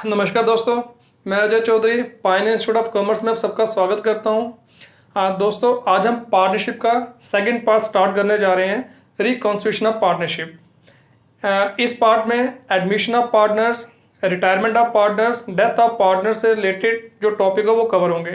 नमस्कार दोस्तों, मैं Ajay Chaudhary Pine Institute of Commerce में आप सबका स्वागत करता हूं। दोस्तों, आज हम पार्टनरशिप का सेकंड पार्ट स्टार्ट करने जा रहे हैं, रिकॉन्स्टिट्यूशन ऑफ पार्टनरशिप। इस पार्ट में admission of partners, retirement of partners, death of partners से रिलेटेड जो टॉपिक है वो कवर होंगे।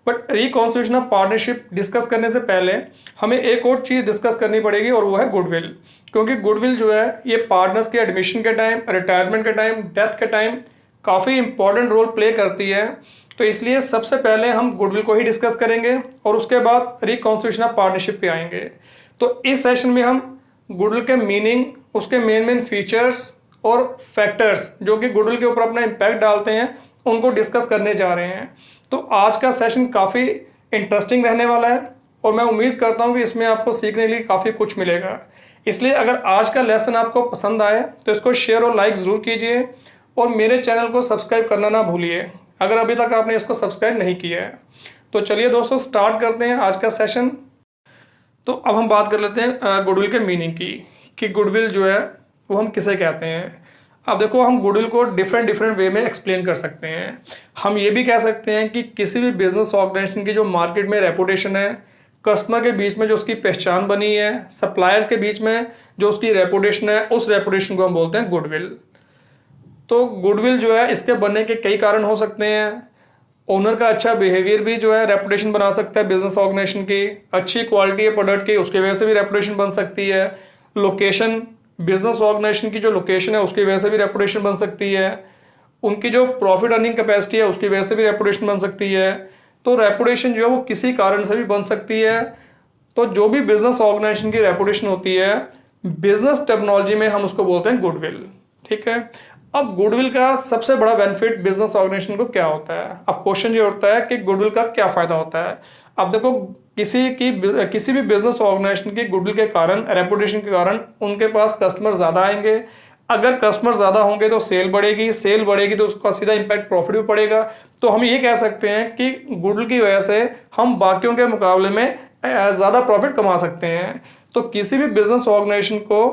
But reconstitution of partnership discuss करने से पहले हमें एक और चीज़ डिस्कस करनी पड़ेगी और वो है गुडविल। क्योंकि गुडविल जो है ये पार्टनर्स के एडमिशन के टाइम, रिटायरमेंट के टाइम, डेथ के टाइम काफ़ी इंपॉर्टेंट रोल प्ले करती है। तो इसलिए सबसे पहले हम गुडविल को ही डिस्कस करेंगे और उसके बाद रिकॉन्स्टिट्यूशन ऑफ पार्टनरशिप पे आएंगे। तो इस सेशन में हम गुडविल के मीनिंग, उसके मेन फीचर्स और फैक्टर्स जो कि गुडविल के ऊपर अपना इम्पैक्ट डालते हैं उनको डिस्कस करने जा रहे हैं। तो आज का सेशन काफ़ी इंटरेस्टिंग रहने वाला है और मैं उम्मीद करता हूँ कि इसमें आपको सीखने के लिए काफ़ी कुछ मिलेगा। इसलिए अगर आज का लेसन आपको पसंद आए तो इसको शेयर और लाइक ज़रूर कीजिए और मेरे चैनल को सब्सक्राइब करना ना भूलिए अगर अभी तक आपने इसको सब्सक्राइब नहीं किया है। तो चलिए दोस्तों, स्टार्ट करते हैं आज का सेशन। तो अब हम बात कर लेते हैं गुडविल के मीनिंग की, कि गुडविल जो है वो हम किसे कहते हैं। अब देखो, हम गुडविल को डिफरेंट वे में एक्सप्लेन कर सकते हैं। हम ये भी कह सकते हैं कि किसी भी बिजनेस ऑर्गेनाइजेशन की जो मार्केट में रेपुटेशन है, कस्टमर के बीच में जो उसकी पहचान बनी है, सप्लायर्स के बीच में जो उसकी रेपुटेशन है, उस रेपुटेशन को हम बोलते हैं गुडविल। तो गुडविल जो है इसके बनने के कई कारण हो सकते हैं। ओनर का अच्छा बिहेवियर भी जो है रेपुटेशन बना सकता है बिजनेस ऑर्गेनाइजेशन की। अच्छी क्वालिटी है प्रोडक्ट की, उसकी वजह से भी रेपुटेशन बन सकती है। लोकेशन, बिजनेस ऑर्गेनाइजेशन की जो लोकेशन है उसकी वजह से भी रेपुटेशन बन सकती है। उनकी जो प्रॉफिट अर्निंग कैपेसिटी है उसकी वजह से भी रेपुटेशन बन सकती है। तो रेपुटेशन जो है वो किसी कारण से भी बन सकती है। तो जो भी बिजनेस ऑर्गेनाइजेशन की रेपुटेशन होती है, बिजनेस टेक्नोलॉजी में हम उसको बोलते हैं गुडविल। ठीक है। अब गुडविल का सबसे बड़ा बेनिफिट बिजनेस ऑर्गेनाइजेशन को क्या होता है। अब क्वेश्चन ये उठता है कि गुडविल का क्या फायदा होता है। अब देखो, किसी भी बिजनेस ऑर्गेनाइजेशन की गुडविल के कारण, रेपुटेशन के कारण उनके पास कस्टमर ज़्यादा आएंगे। अगर कस्टमर ज़्यादा होंगे तो सेल बढ़ेगी तो उसका सीधा इम्पैक्ट प्रॉफिट भी पड़ेगा। तो हम ये कह सकते हैं कि गुडविल की वजह से हम बाकियों के मुकाबले में ज़्यादा प्रॉफिट कमा सकते हैं। तो किसी भी बिजनेस ऑर्गेनाइजेशन को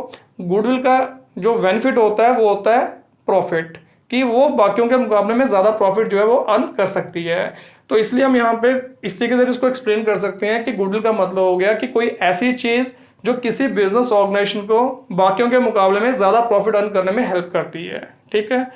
गुडविल का जो बेनिफिट होता है वो होता है प्रॉफिट, कि वो बाकियों के मुकाबले में ज़्यादा प्रॉफिट जो है वो अर्न कर सकती है। तो इसलिए हम यहाँ पे इस तरीके से इसको एक्सप्लेन कर सकते हैं कि गुडविल का मतलब हो गया कि कोई ऐसी चीज़ जो किसी बिजनेस ऑर्गेनाइजेशन को बाकियों के मुकाबले में ज़्यादा प्रॉफिट अर्न करने में हेल्प करती है। ठीक है।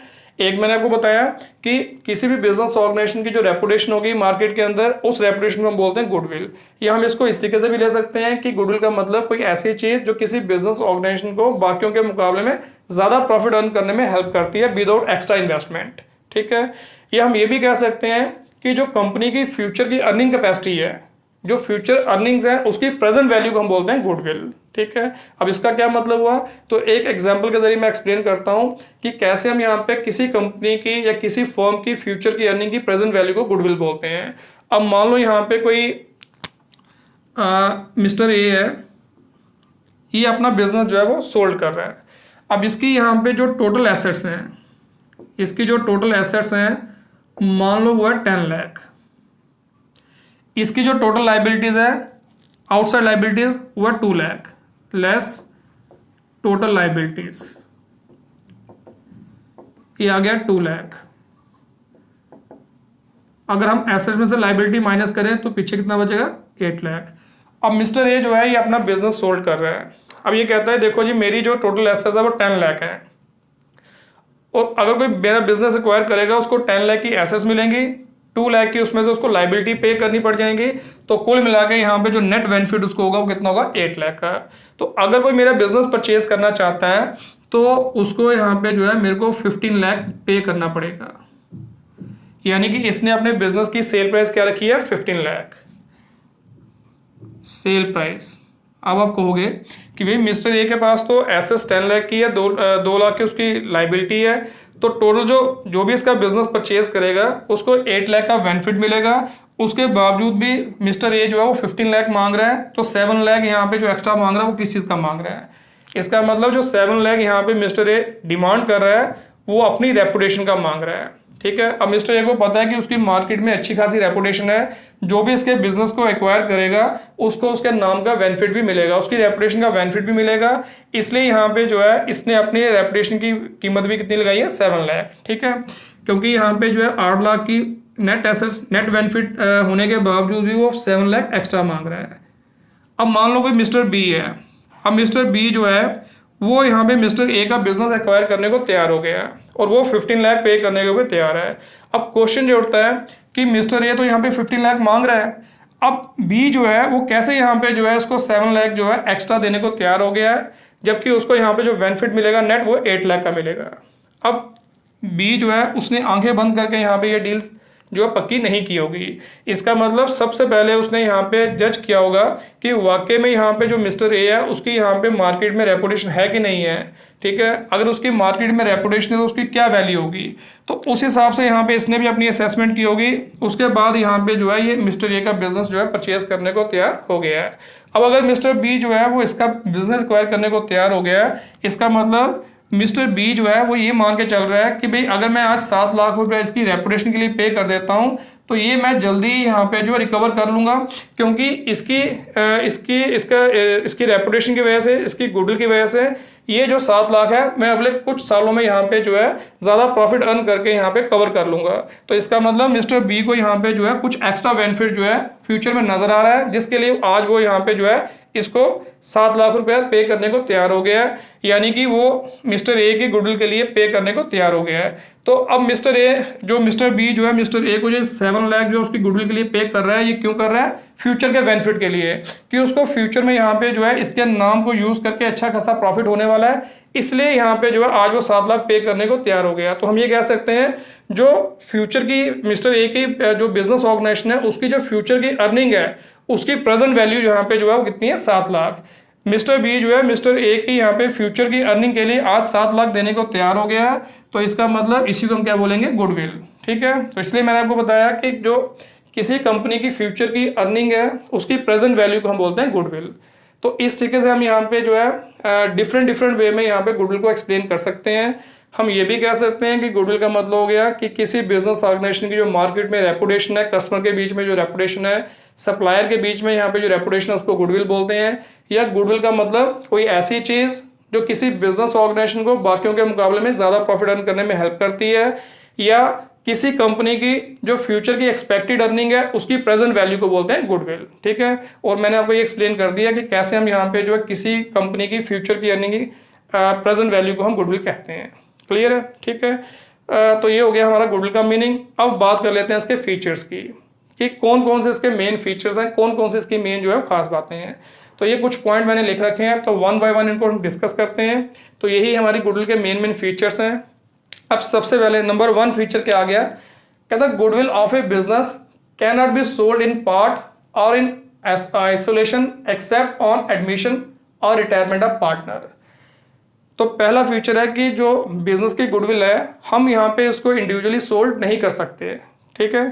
एक मैंने आपको बताया कि किसी भी बिजनेस ऑर्गेनाइजेशन की जो रेपुटेशन होगी मार्केट के अंदर, उस रेपुटेशन को हम बोलते हैं गुडविल। या हम इसको इस तरीके से भी ले सकते हैं कि गुडविल का मतलब कोई ऐसी चीज़ जो किसी बिजनेस ऑर्गेनाइजेशन को बाकियों के मुकाबले में ज़्यादा प्रॉफिट अर्न करने में हेल्प करती है विदाउट एक्स्ट्रा इन्वेस्टमेंट। ठीक है। या हम ये भी कह सकते हैं कि जो कंपनी की फ्यूचर की अर्निंग कैपेसिटी है, जो फ्यूचर अर्निंग्स है, उसकी प्रेजेंट वैल्यू को हम बोलते हैं गुडविल। ठीक है। अब इसका क्या मतलब हुआ, तो एक एग्जांपल के जरिए मैं एक्सप्लेन करता हूं कि कैसे हम यहाँ पे किसी कंपनी की या किसी फर्म की फ्यूचर की अर्निंग की प्रेजेंट वैल्यू को गुडविल बोलते हैं। अब मान लो यहाँ पे कोई मिस्टर ए है, ये अपना बिजनेस जो है वो सोल्ड कर रहा है। अब इसकी यहाँ पे जो टोटल एसेट्स हैं, इसकी जो टोटल एसेट्स हैं मान लो वो है 10 लाख। इसकी जो टोटल लाइबिलिटीज है, आउटसाइड लाइबिलिटीज, वो है 2 लाख लेस टोटल लाइबिलिटीज, ये आ गया 2 लाख। अगर हम एसेट में से लाइबिलिटी माइनस करें तो पीछे कितना बचेगा, 8 लाख। अब मिस्टर ए जो है ये अपना बिजनेस सोल्ड कर रहा है। अब ये कहता है देखो जी, मेरी जो टोटल एसेट्स है वो 10 लाख है और अगर कोई मेरा बिजनेस एक्वायर करेगा उसको 10 लाख की एसेट्स मिलेंगी, 2 लाख की उसमें से उसको लाइबिलिटी पे करनी पड़ जाएंगी। तो कुल मिला के यहाँ पे जो नेट बेनिफिट उसको होगा वो कितना होगा, 8 लाख का। तो अगर कोई मेरा बिजनेस परचेज करना चाहता है तो उसको यहाँ पे जो है मेरे को 15 लाख पे करना पड़ेगा। यानी कि इसने अपने बिजनेस की सेल प्राइस क्या रखी है, 15 लाख सेल प्राइस। अब आप कहोगे कि भाई मिस्टर ए के पास तो एसेट्स 10 लाख की है, 2 लाख की उसकी लाइबिलिटी है, तो टोटल जो भी इसका बिजनेस परचेज करेगा उसको 8 लाख का बेनिफिट मिलेगा। उसके बावजूद भी मिस्टर ए जो है वो 15 लाख मांग रहा है। तो 7 लाख यहाँ पे जो एक्स्ट्रा मांग रहा है वो किस चीज़ का मांग रहा है। इसका मतलब जो 7 लाख यहाँ पे मिस्टर ए डिमांड कर रहा है वो अपनी रेपुटेशन का मांग रहा है। ठीक है। अब मिस्टर ए को पता है कि उसकी मार्केट में अच्छी खासी रेपुटेशन है, जो भी इसके बिजनेस को एक्वायर करेगा उसको उसके नाम का बेनिफिट भी मिलेगा, उसकी रेपुटेशन का बेनिफिट भी मिलेगा। इसलिए यहाँ पे जो है इसने अपनी रेपुटेशन की कीमत भी कितनी लगाई है, 7 लाख। ठीक है। क्योंकि यहाँ पे जो है 8 लाख की नेट एसेट्स नेट बेनिफिट होने के बावजूद भी वो 7 लाख एक्स्ट्रा मांग रहा है। अब मान लो कोई मिस्टर बी है, अब मिस्टर बी जो है वो यहाँ पे मिस्टर ए का बिजनेस एक्वायर करने को तैयार हो गया है और वो 15 लाख पे करने को भी तैयार है। अब क्वेश्चन ये उठता है कि मिस्टर ए तो यहाँ पे 15 लाख मांग रहा है, अब बी जो है वो कैसे यहाँ पे जो है उसको 7 लाख जो है एक्स्ट्रा देने को तैयार हो गया है, जबकि उसको यहाँ पे जो बेनिफिट मिलेगा नेट वो 8 लाख का मिलेगा। अब बी जो है उसने आंखें बंद करके यहाँ पे ये डील्स जो पक्की नहीं की होगी। इसका मतलब सबसे पहले उसने यहाँ पे जज किया होगा कि वाकई में यहाँ पे जो मिस्टर ए है उसकी यहाँ पे मार्केट में रेपुटेशन है कि नहीं है, ठीक है। अगर उसकी मार्केट में रेपुटेशन है तो उसकी क्या वैल्यू होगी, तो उस हिसाब से यहाँ पे इसने भी अपनी असेसमेंट की होगी। उसके बाद यहाँ पे जो है ये मिस्टर ए का बिजनेस जो है परचेज करने को तैयार हो गया है। अब अगर मिस्टर बी जो है वो इसका बिजनेस एक्वायर करने को तैयार हो गया है, इसका मतलब मिस्टर बी जो है वो ये मान के चल रहा है कि भाई अगर मैं आज 7 लाख रुपए इसकी रेपुटेशन के लिए पे कर देता हूँ तो ये मैं जल्दी यहाँ पे जो रिकवर कर लूँगा, क्योंकि इसकी रेपुटेशन की वजह से, इसकी गुडविल की वजह से ये जो 7 लाख है मैं अगले कुछ सालों में यहाँ पे जो है ज़्यादा प्रॉफिट अर्न करके यहाँ पे कवर कर लूँगा। तो इसका मतलब मिस्टर बी को यहाँ पे जो है कुछ एक्स्ट्रा बेनिफिट जो है फ्यूचर में नज़र आ रहा है, जिसके लिए आज वो यहाँ पे जो है इसको 7 लाख रुपया पे करने को तैयार हो गया है, यानी कि वो मिस्टर ए की गुडविल के लिए पे करने को तैयार हो गया है। तो अब मिस्टर बी जो है मिस्टर ए को जो 7 लाख जो उसकी गुडविल के लिए पे कर रहा है, ये क्यों कर रहा है? फ्यूचर के बेनिफिट के लिए, कि उसको फ्यूचर में यहाँ पे जो है इसके नाम को यूज करके अच्छा खासा प्रॉफिट होने वाला है, इसलिए यहाँ पे जो है आज वो 7 लाख पे करने को तैयार हो गया। तो हम ये कह सकते हैं जो फ्यूचर की मिस्टर ए की जो बिजनेस ऑर्गेनाइजेशन है उसकी जो फ्यूचर की अर्निंग है उसकी प्रेजेंट वैल्यू यहाँ पे जो है वो कितनी है? 7 लाख। मिस्टर बी जो है मिस्टर ए की यहाँ पे फ्यूचर की अर्निंग के लिए आज 7 लाख देने को तैयार हो गया है, तो इसका मतलब इसी को हम क्या बोलेंगे? गुडविल, ठीक है। तो इसलिए मैंने आपको बताया कि जो किसी कंपनी की फ्यूचर की अर्निंग है उसकी प्रेजेंट वैल्यू को हम बोलते हैं गुडविल। तो इस तरीके से हम यहाँ पे जो है डिफरेंट वे में यहाँ पे गुडविल को एक्सप्लेन कर सकते हैं। हम ये भी कह सकते हैं कि गुडविल का मतलब हो गया कि किसी बिजनेस ऑर्गेनाइजेशन की जो मार्केट में रेपुटेशन है, कस्टमर के बीच में जो रेपुटेशन है, सप्लायर के बीच में यहाँ पे जो रेपुटेशन है उसको गुडविल बोलते हैं। या गुडविल का मतलब कोई ऐसी चीज़ जो किसी बिजनेस ऑर्गेनाइजेशन को बाकियों के मुकाबले में ज़्यादा प्रॉफिट अर्न करने में हेल्प करती है, या किसी कंपनी की जो फ्यूचर की एक्सपेक्टेड अर्निंग है उसकी प्रेजेंट वैल्यू को बोलते हैं गुडविल, ठीक है। और मैंने आपको ये एक्सप्लेन कर दिया कि कैसे हम यहाँ पे जो है किसी कंपनी की फ्यूचर की अर्निंग की प्रेजेंट वैल्यू को हम गुडविल कहते हैं। क्लियर है, ठीक है। तो ये हो गया हमारा गुडविल का मीनिंग। अब बात कर लेते हैं इसके फीचर्स की कि कौन कौन से इसके मेन फीचर्स हैं, कौन कौन से इसकी मेन जो है खास बातें हैं। तो ये कुछ पॉइंट मैंने लिख रखे हैं, तो वन बाय वन इनको हम डिस्कस करते हैं। तो यही हमारी गुडविल के मेन फीचर्स हैं। अब सबसे पहले नंबर 1 फीचर क्या आ गया? कहता है goodwill of a business can not be sold in part और in isolation except on admission और रिटायरमेंट ऑफ पार्टनर। तो पहला फीचर है कि जो बिजनेस की गुडविल है हम यहाँ पे इसको इंडिविजुअली सोल्ड नहीं कर सकते, ठीक है।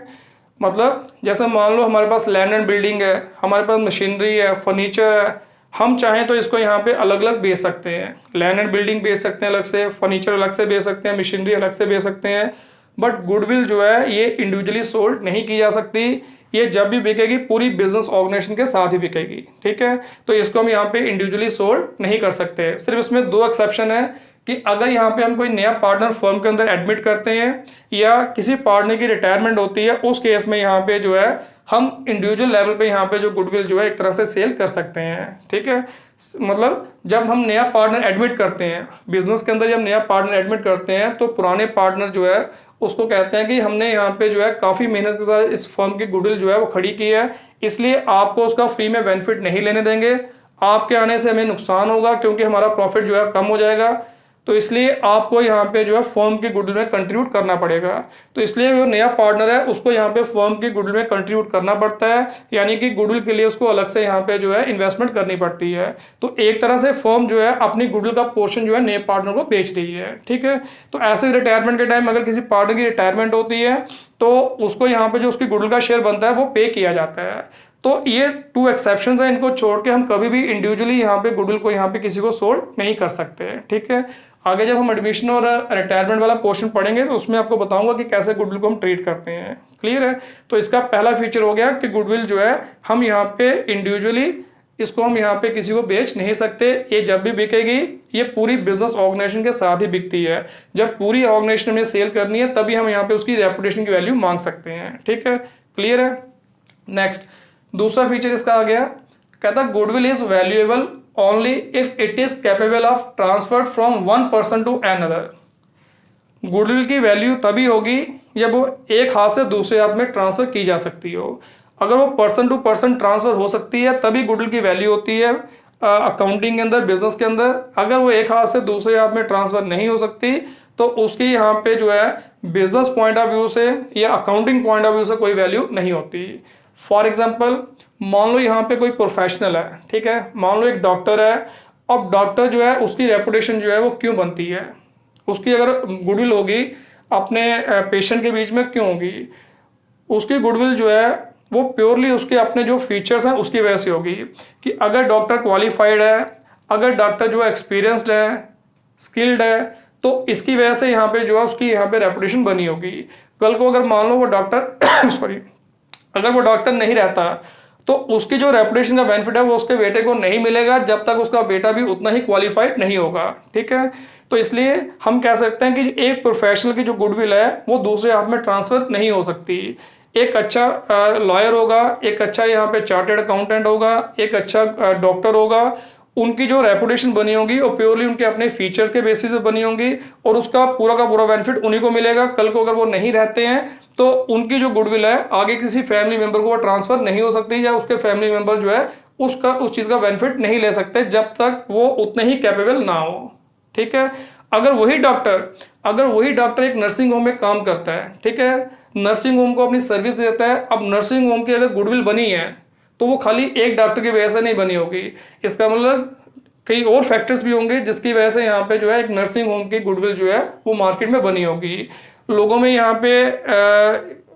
मतलब जैसे मान लो हमारे पास लैंड एंड बिल्डिंग है, हमारे पास मशीनरी है, फर्नीचर है, हम चाहें तो इसको यहाँ पे अलग अलग बेच सकते हैं। लैंड एंड बिल्डिंग बेच सकते हैं अलग से, फर्नीचर अलग से बेच सकते हैं, मशीनरी अलग से बेच सकते हैं, बट गुडविल जो है ये इंडिविजुअली सोल्ड नहीं की जा सकती। ये जब भी बिकेगी पूरी बिजनेस ऑर्गेनाइजेशन के साथ ही बिकेगी, ठीक है। तो इसको हम यहाँ पे इंडिविजुअली सोल्ड नहीं कर सकते। सिर्फ इसमें 2 एक्सेप्शन है कि अगर यहाँ पे हम कोई नया पार्टनर फर्म के अंदर एडमिट करते हैं या किसी पार्टनर की रिटायरमेंट होती है, उस केस में यहाँ पे जो है हम इंडिविजुअल लेवल पे यहाँ पे जो गुडविल जो है एक तरह से सेल कर सकते हैं, ठीक है। मतलब जब हम नया पार्टनर एडमिट करते हैं बिजनेस के अंदर, जब नया पार्टनर एडमिट करते हैं तो पुराने पार्टनर जो है उसको कहते हैं कि हमने यहाँ पे जो है काफ़ी मेहनत के साथ इस फर्म की गुडविल जो है वो खड़ी की है, इसलिए आपको उसका फ्री में बेनिफिट नहीं लेने देंगे। आपके आने से हमें नुकसान होगा क्योंकि हमारा प्रॉफिट जो है कम हो जाएगा, तो इसलिए आपको यहाँ पे जो है फर्म की गुडविल में कंट्रीब्यूट करना पड़ेगा। तो इसलिए जो नया पार्टनर है उसको यहाँ पे फर्म की गुडविल में कंट्रीब्यूट करना पड़ता है, यानी कि गुडविल के लिए उसको अलग से यहाँ पे जो है इन्वेस्टमेंट करनी पड़ती है। तो एक तरह से फर्म जो है अपनी गुडविल का पोर्शन जो है नए पार्टनर को बेच रही है, ठीक है। तो ऐसे रिटायरमेंट के टाइम अगर किसी पार्टनर की रिटायरमेंट होती है तो उसको यहाँ पे जो उसकी गुडविल का शेयर बनता है वो पे किया जाता है। तो ये 2 एक्सेप्शंस हैं, इनको छोड़ के हम कभी भी इंडिविजुअली यहाँ पे गुडविल को यहाँ पे किसी को सोल्ड नहीं कर सकते, ठीक है। आगे जब हम एडमिशन और रिटायरमेंट वाला पोर्शन पढ़ेंगे तो उसमें आपको बताऊंगा कि कैसे गुडविल को हम ट्रीट करते हैं। क्लियर है। तो इसका पहला फीचर हो गया कि गुडविल जो है हम यहाँ पे इंडिविजुअली इसको हम यहाँ पे किसी को बेच नहीं सकते। ये जब भी बिकेगी ये पूरी बिजनेस ऑर्गेनाइजेशन के साथ ही बिकती है। जब पूरी ऑर्गेनाइजेशन में सेल करनी है तभी हम यहाँ पे उसकी रेपुटेशन की वैल्यू मांग सकते हैं। ठीक है, क्लियर है। नेक्स्ट, दूसरा फीचर इसका आ गया, कहता goodwill is valuable only if it is capable of transfer from one person to another. Goodwill की वैल्यू तभी होगी जब वो एक हाथ से दूसरे हाथ में ट्रांसफर की जा सकती हो। अगर वो पर्सन टू पर्सन ट्रांसफर हो सकती है तभी गुडविल की वैल्यू होती है अकाउंटिंग के अंदर, बिजनेस के अंदर। अगर वो एक हाथ से दूसरे हाथ में ट्रांसफर नहीं हो सकती तो उसकी यहाँ पे जो है बिजनेस पॉइंट ऑफ व्यू से या अकाउंटिंग पॉइंट ऑफ व्यू से कोई वैल्यू नहीं होती। फॉर एग्जाम्पल, मान लो यहाँ पे कोई प्रोफेशनल है, ठीक है, मान लो एक डॉक्टर है। अब डॉक्टर जो है उसकी रेपुटेशन जो है वो क्यों बनती है, उसकी अगर गुडविल होगी अपने पेशेंट के बीच में क्यों होगी? उसकी गुडविल जो है वो प्योरली उसके अपने जो फीचर्स हैं उसकी वजह से होगी कि अगर डॉक्टर क्वालिफाइड है, अगर डॉक्टर जो है एक्सपीरियंस्ड है, स्किल्ड है, तो इसकी वजह से यहाँ पे जो है उसकी यहाँ पे रेपुटेशन बनी होगी। कल को अगर मान लो वो डॉक्टर सॉरी अगर वो डॉक्टर नहीं रहता तो उसकी जो रेपुटेशन का बेनिफिट है वो उसके बेटे को नहीं मिलेगा जब तक उसका बेटा भी उतना ही क्वालिफाइड नहीं होगा। ठीक है, तो इसलिए हम कह सकते हैं कि एक प्रोफेशनल की जो गुडविल है वो दूसरे हाथ में ट्रांसफर नहीं हो सकती। एक अच्छा लॉयर होगा, एक अच्छा यहाँ पे चार्टर्ड अकाउंटेंट होगा, एक अच्छा डॉक्टर होगा, उनकी जो रेपुटेशन बनी होगी वो प्योरली उनके अपने फीचर्स के बेसिस पे बनी होगी और उसका पूरा का पूरा बेनिफिट उन्हीं को मिलेगा। कल को अगर वो नहीं रहते हैं तो उनकी जो गुडविल है आगे किसी फैमिली मेंबर को वो ट्रांसफर नहीं हो सकती या उसके फैमिली मेंबर जो है उस चीज का बेनिफिट नहीं ले सकते जब तक वो उतने ही कैपेबल ना हो। ठीक है, अगर वही डॉक्टर एक नर्सिंग होम में काम करता है, ठीक है, नर्सिंग होम को अपनी सर्विस देता है। अब नर्सिंग होम की अगर गुडविल बनी है तो वो खाली एक डॉक्टर की वजह से नहीं बनी होगी, इसका मतलब कई और फैक्टर्स भी होंगे जिसकी वजह से यहाँ पे जो है एक नर्सिंग होम की गुडविल जो है वो मार्केट में बनी होगी। लोगों में यहाँ पे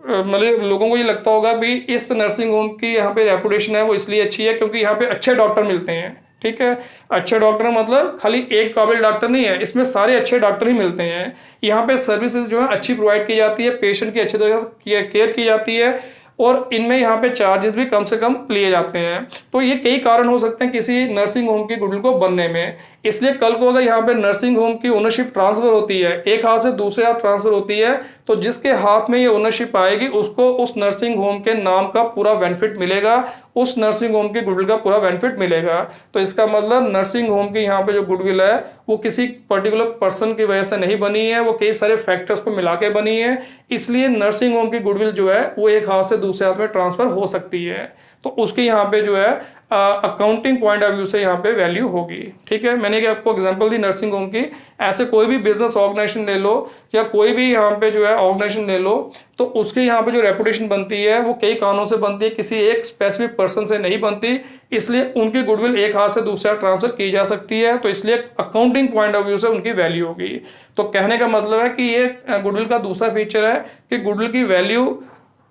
मतलब लोगों को ये लगता होगा भी इस नर्सिंग होम की यहाँ पे रेपुटेशन है वो इसलिए अच्छी है क्योंकि यहाँ पे अच्छे डॉक्टर मिलते हैं। ठीक है, अच्छे डॉक्टर मतलब खाली एक काबिल डॉक्टर नहीं है, इसमें सारे अच्छे डॉक्टर ही मिलते हैं। यहाँ पे सर्विसेज जो है अच्छी प्रोवाइड की जाती है, पेशेंट की अच्छी तरह से केयर की जाती है और इनमें यहाँ पे चार्जेस भी कम से कम लिए जाते हैं। तो ये कई कारण हो सकते हैं किसी नर्सिंग होम की गुडविल को बनने में। इसलिए कल को अगर यहाँ पे नर्सिंग होम की ओनरशिप ट्रांसफर होती है, एक हाथ से दूसरे हाथ ट्रांसफर होती है, तो जिसके हाथ में ये ओनरशिप आएगी उसको उस नर्सिंग होम के नाम का पूरा बेनिफिट मिलेगा, उस नर्सिंग होम की गुडविल का पूरा बेनिफिट मिलेगा। तो इसका मतलब नर्सिंग होम की यहाँ पे जो गुडविल है वो किसी पर्टिकुलर पर्सन की वजह से नहीं बनी है, वो कई सारे फैक्टर्स को मिला के बनी है। इसलिए नर्सिंग होम की गुडविल जो है वो एक हाथ से दूसरे हाथ में ट्रांसफर हो सकती है, तो उसकी यहाँ पे जो है अकाउंटिंग पॉइंट ऑफ व्यू से यहाँ पे वैल्यू होगी। ठीक है, मैंने आपको एग्जांपल दी नर्सिंग होम की, ऐसे कोई भी बिजनेस ऑर्गेनाइजेशन ले लो या कोई भी यहाँ पे जो है ऑर्गेनाइजेशन ले लो, तो उसके यहाँ पे जो रेपुटेशन बनती है वो कई कारणों से बनती है, किसी एक स्पेसिफिक पर्सन से नहीं बनती। इसलिए उनकी गुडविल एक हाथ से दूसरा ट्रांसफर की जा सकती है, तो इसलिए अकाउंटिंग पॉइंट ऑफ व्यू से उनकी वैल्यू होगी। तो कहने का मतलब है कि ये गुडविल का दूसरा फीचर है कि गुडविल की वैल्यू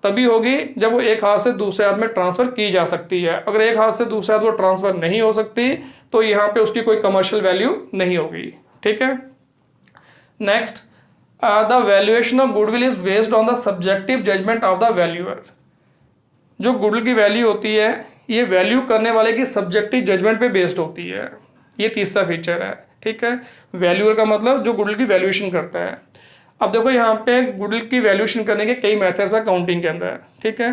तभी होगी जब वो एक हाथ से दूसरे हाथ में ट्रांसफर की जा सकती है। अगर एक हाथ से दूसरे हाथ वो ट्रांसफर नहीं हो सकती तो यहाँ पे उसकी कोई कमर्शियल वैल्यू नहीं होगी। ठीक है, next, the valuation of goodwill is based on the subjective judgement of the valuer. जो गुडविल की वैल्यू होती है ये वैल्यू करने वाले की सब्जेक्टिव जजमेंट पे बेस्ड होती है। ये तीसरा फीचर है। ठीक है, वैल्यूअर का मतलब जो गुडविल की वैल्यूएशन करता है। अब देखो यहाँ पे गुडविल की वैल्यूएशन करने के कई मेथड्स है अकाउंटिंग के अंदर। ठीक है,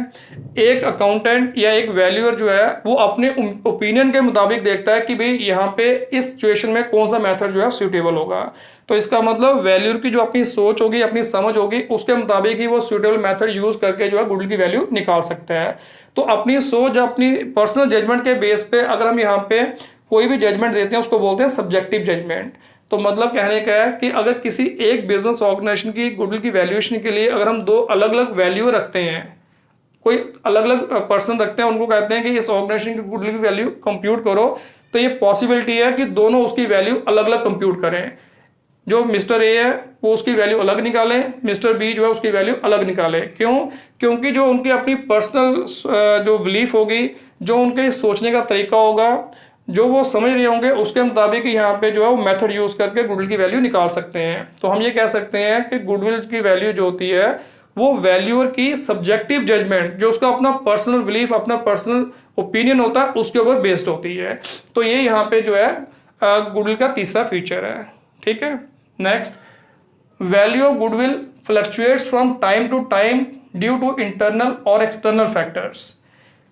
एक अकाउंटेंट या एक वैल्यूअर जो है वो अपने ओपिनियन के मुताबिक देखता है कि भाई यहाँ पे इस सिचुएशन में कौन सा मेथड जो है सूटेबल होगा। तो इसका मतलब वैल्यूअर की जो अपनी सोच होगी, अपनी समझ होगी, उसके मुताबिक ही वो सूटेबल मेथड यूज करके जो है गुडविल की वैल्यू निकाल सकता है। तो अपनी सोच, अपनी पर्सनल जजमेंट के बेस पे अगर हम यहाँ पे कोई भी जजमेंट देते हैं उसको बोलते हैं सब्जेक्टिव जजमेंट। तो मतलब कहने का है कि अगर किसी एक बिजनेस ऑर्गेनाइजेशन की गुडविल की वैल्यूएशन के लिए अगर हम दो अलग अलग वैल्यू रखते हैं, कोई अलग अलग पर्सन रखते हैं, उनको कहते हैं कि इस ऑर्गेनाइजेशन की गुडविल की वैल्यू कंप्यूट करो, तो ये पॉसिबिलिटी है कि दोनों उसकी वैल्यू अलग अलग कंप्यूट करें। जो मिस्टर ए है वो उसकी वैल्यू अलग निकाले, मिस्टर बी जो है उसकी वैल्यू अलग निकाले। क्यों? क्योंकि जो उनकी अपनी पर्सनल जो बिलीफ होगी, जो उनके सोचने का तरीका होगा, जो वो समझ रहे होंगे, उसके मुताबिक यहाँ पे जो है वो मेथड यूज करके गुडविल की वैल्यू निकाल सकते हैं। तो हम ये कह सकते हैं कि गुडविल की वैल्यू जो होती है वो वैल्यूअर की सब्जेक्टिव जजमेंट, जो उसका अपना पर्सनल बिलीफ, अपना पर्सनल ओपिनियन होता है, उसके ऊपर बेस्ड होती है। तो ये यहाँ पे जो है गुडविल का तीसरा फीचर है। ठीक है। Next, value of goodwill fluctuates from time to time due to internal और एक्सटर्नल फैक्टर्स।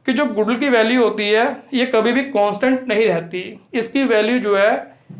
कि जो गुडविल की वैल्यू होती है ये कभी भी कांस्टेंट नहीं रहती, इसकी वैल्यू जो है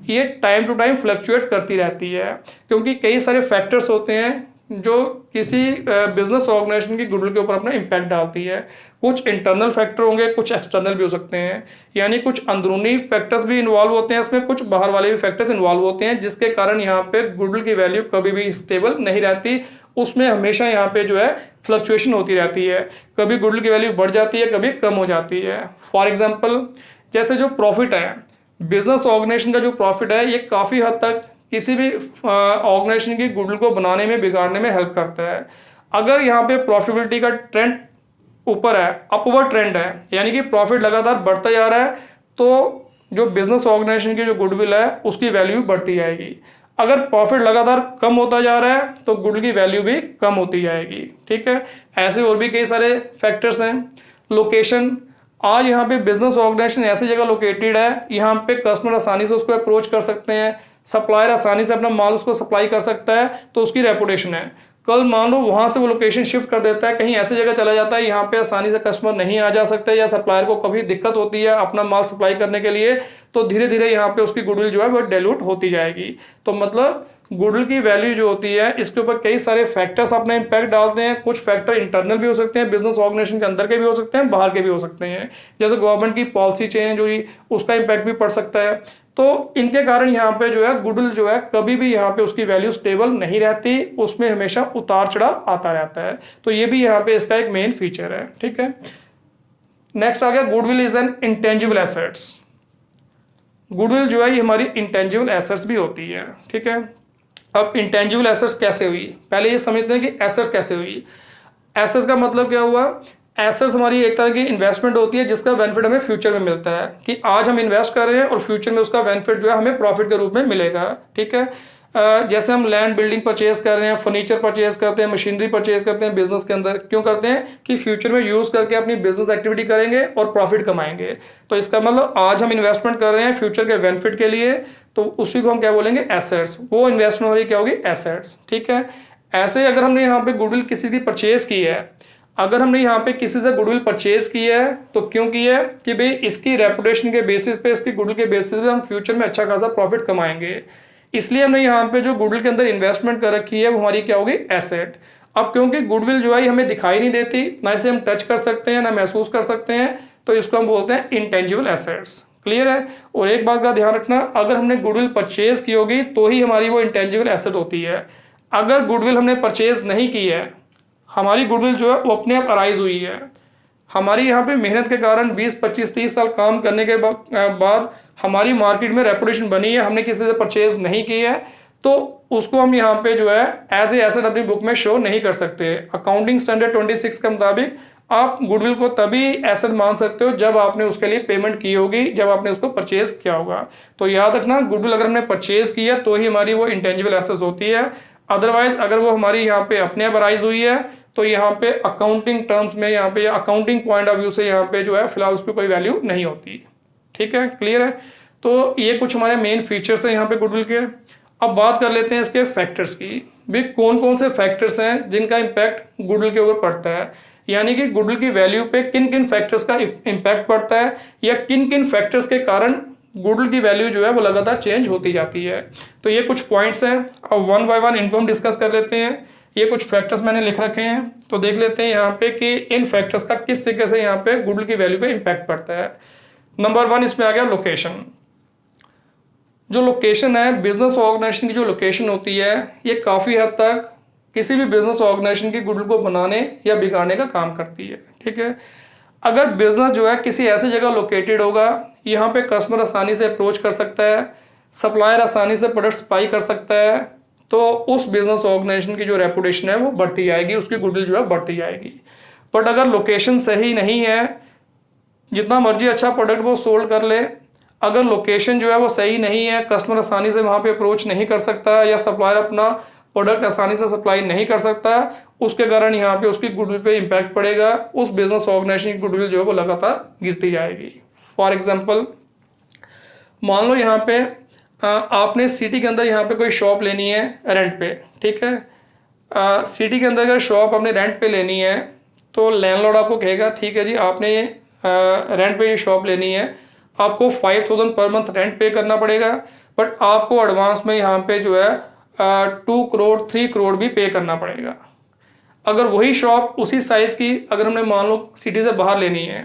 ये टाइम टू टाइम फ्लक्चुएट करती रहती है, क्योंकि कई सारे फैक्टर्स होते हैं जो किसी बिजनेस ऑर्गेनाइजेशन की गुडविल के ऊपर अपना इम्पैक्ट डालती है। कुछ इंटरनल फैक्टर होंगे, कुछ एक्सटर्नल भी हो सकते हैं, यानी कुछ अंदरूनी फैक्टर्स भी इन्वॉल्व होते हैं इसमें, कुछ बाहर वाले भी फैक्टर्स इन्वॉल्व होते हैं, जिसके कारण यहाँ पे गुडविल की वैल्यू कभी भी स्टेबल नहीं रहती। उसमें हमेशा यहाँ पे जो है फ्लक्चुएशन होती रहती है, कभी गुडविल की वैल्यू बढ़ जाती है, कभी कम हो जाती है। फॉर एग्जाम्पल, जैसे जो प्रॉफिट है, बिजनेस ऑर्गेनाइजेशन का जो प्रॉफिट है ये काफ़ी हद तक किसी भी ऑर्गेनाइजेशन की गुडविल को बनाने में, बिगाड़ने में हेल्प करता है। अगर यहाँ पे प्रॉफिटेबिलिटी का ट्रेंड ऊपर है, अपवर्ड ट्रेंड है, यानी कि प्रॉफिट लगातार बढ़ता जा रहा है, तो जो बिजनेस ऑर्गेनाइजेशन की जो गुडविल है उसकी वैल्यू बढ़ती जाएगी। अगर प्रॉफिट लगातार कम होता जा रहा है तो गुडविल की वैल्यू भी कम होती जाएगी। ठीक है। ऐसे और भी कई सारे फैक्टर्स हैं। लोकेशन, आज यहाँ पे बिजनेस ऑर्गेनाइजेशन ऐसी जगह लोकेटेड है, यहाँ पे कस्टमर आसानी से उसको अप्रोच कर सकते हैं, सप्लायर आसानी से अपना माल उसको सप्लाई कर सकता है, तो उसकी रेपुटेशन है। कल मान लो वहां से वो लोकेशन शिफ्ट कर देता है, कहीं ऐसी जगह चला जाता है यहाँ पे आसानी से कस्टमर नहीं आ जा सकते, या सप्लायर को कभी दिक्कत होती है अपना माल सप्लाई करने के लिए, तो धीरे धीरे यहाँ पे उसकी गुडविल जो है वो डाइल्यूट होती जाएगी। तो मतलब गुडविल की वैल्यू जो होती है इसके ऊपर कई सारे फैक्टर्स अपना इम्पैक्ट डालते हैं। कुछ फैक्टर इंटरनल भी हो सकते हैं, बिजनेस ऑर्गेनाइजेशन के अंदर के भी हो सकते हैं, बाहर के भी हो सकते हैं, जैसे गवर्नमेंट की पॉलिसी चेंज हुई उसका इम्पैक्ट भी पड़ सकता है। तो इनके कारण यहाँ पे जो है गुडविल जो है कभी भी यहाँ पे उसकी वैल्यू स्टेबल नहीं रहती, उसमें हमेशा उतार चढ़ाव आता रहता है। तो ये भी यहाँ पे इसका एक मेन फीचर है। ठीक है। नेक्स्ट आ गया, goodwill is an intangible assets. Goodwill जो है ये हमारी इंटेंजिबल एसेट्स भी होती है। ठीक है। अब इंटेंजिबल एसेट्स कैसे हुई, पहले ये समझते हैं कि एसेट्स कैसे हुई। एसेट्स का मतलब क्या हुआ, एसेट्स हमारी एक तरह की इन्वेस्टमेंट होती है जिसका बेनिफिट हमें फ्यूचर में मिलता है, कि आज हम इन्वेस्ट कर रहे हैं और फ्यूचर में उसका बेनिफिट जो है हमें प्रॉफिट के रूप में मिलेगा। ठीक है। जैसे हम लैंड बिल्डिंग परचेज कर रहे हैं, फर्नीचर परचेज करते हैं, मशीनरी परचेज करते हैं बिजनेस के अंदर, क्यों करते हैं कि फ्यूचर में यूज़ करके अपनी बिजनेस एक्टिविटी करेंगे और प्रॉफिट कमाएंगे। तो इसका मतलब आज हम इन्वेस्टमेंट कर रहे हैं फ्यूचर के बेनिफिट के लिए, तो उसी को हम क्या बोलेंगे, एसेट्स। वो इन्वेस्टमेंट हमारी क्या होगी, एसेट्स। ठीक है। ऐसे अगर हमने यहाँ पे गुडविल किसी की परचेज की है, अगर हमने यहाँ पे किसी से गुडविल परचेज की है तो क्यों की है, कि भाई इसकी रेपुटेशन के बेसिस पे, इसकी गुडविल के बेसिस पे हम फ्यूचर में अच्छा खासा प्रॉफिट कमाएंगे, इसलिए हमने यहाँ पे जो गुडविल के अंदर इन्वेस्टमेंट कर रखी है वो हमारी क्या होगी, एसेट। अब क्योंकि गुडविल जो है हमें दिखाई नहीं देती, ना इसे हम टच कर सकते हैं, ना महसूस कर सकते हैं, तो इसको हम बोलते हैं इंटेंजिबल एसेट्स। क्लियर है। और एक बात का ध्यान रखना, अगर हमने गुडविल परचेज की होगी तो ही हमारी वो इंटेंजिबल एसेट होती है। अगर गुडविल हमने परचेज नहीं की है, हमारी गुडविल जो है वो अपने आप अराइज हुई है, हमारी यहाँ पे मेहनत के कारण 20, 25, 30 साल काम करने के बाद हमारी मार्केट में रेपुटेशन बनी है, हमने किसी से परचेज नहीं की है, तो उसको हम यहाँ पे जो है एज ए एसेट अपनी बुक में शो नहीं कर सकते। अकाउंटिंग स्टैंडर्ड 26 के मुताबिक आप गुडविल को तभी एसेट मान सकते हो जब आपने उसके लिए पेमेंट की होगी, जब आपने उसको परचेज किया होगा। तो याद रखना, गुडविल अगर हमने परचेज की है तो ही हमारी वो इंटेंजिबल एसेट होती है, अदरवाइज अगर वो हमारी यहाँ पे अपने आप अराइज हुई है तो यहाँ पे अकाउंटिंग टर्म्स में, यहाँ पे अकाउंटिंग पॉइंट ऑफ व्यू से यहाँ पे जो है फिलहाल उसकी कोई वैल्यू नहीं होती। ठीक है। क्लियर है। तो ये कुछ हमारे मेन फीचर्स हैं यहाँ पे गुडविल के। अब बात कर लेते हैं इसके फैक्टर्स की, भी कौन कौन से फैक्टर्स हैं जिनका इम्पैक्ट गुडविल के ऊपर पड़ता है, यानी कि गुडविल की वैल्यू पे किन किन फैक्टर्स का इम्पैक्ट पड़ता है, या किन किन फैक्टर्स के कारण गुडविल की वैल्यू जो है वो लगातार चेंज होती जाती है। तो ये कुछ पॉइंट्स हैं, अब वन बाय वन इनको हम डिस्कस कर लेते हैं। ये कुछ फैक्टर्स मैंने लिख रखे हैं, तो देख लेते हैं यहाँ पे कि इन फैक्टर्स का किस तरीके से यहाँ पे गुडविल की वैल्यू पे इम्पैक्ट पड़ता है। नंबर 1 इसमें आ गया लोकेशन। जो लोकेशन है, बिजनेस ऑर्गेनाइजेशन की जो लोकेशन होती है ये काफ़ी हद तक किसी भी बिजनेस ऑर्गेनाइजेशन की गुडविल को बनाने या बिगाड़ने का काम करती है। ठीक है। अगर बिजनेस जो है किसी ऐसी जगह लोकेटेड होगा, यहाँ पे कस्टमर आसानी से अप्रोच कर सकता है, सप्लायर आसानी से प्रोडक्ट सप्लाई कर सकता है, तो उस बिजनेस ऑर्गेनाइजेशन की जो रेपुटेशन है वो बढ़ती जाएगी, उसकी गुडविल जो है बढ़ती जाएगी। बट अगर लोकेशन सही नहीं है, जितना मर्जी अच्छा प्रोडक्ट वो सोल्ड कर ले, अगर लोकेशन जो है वो सही नहीं है, कस्टमर आसानी से वहाँ पे अप्रोच नहीं कर सकता, या सप्लायर अपना प्रोडक्ट आसानी से सप्लाई नहीं कर सकता, उसके कारण यहाँ पे उसकी गुडविल पे इम्पैक्ट पड़ेगा, उस बिजनेस ऑर्गेनाइजेशन की गुडविल जो है वो लगातार गिरती जाएगी। फॉर एग्जाम्पल मान लो यहाँ पे आपने सिटी के अंदर यहाँ पे कोई शॉप लेनी है रेंट पे, ठीक है। सिटी के अंदर अगर शॉप आपने रेंट पे लेनी है तो लैंडलॉर्ड आपको कहेगा ठीक है जी, आपने ये रेंट पे ये शॉप लेनी है, आपको 5000 पर मंथ रेंट पे करना पड़ेगा, बट आपको एडवांस में यहाँ पे जो है 2 करोड़ 3 करोड़ भी पे करना पड़ेगा। अगर वही शॉप उसी साइज़ की अगर हमने मान लो सिटी से बाहर लेनी है,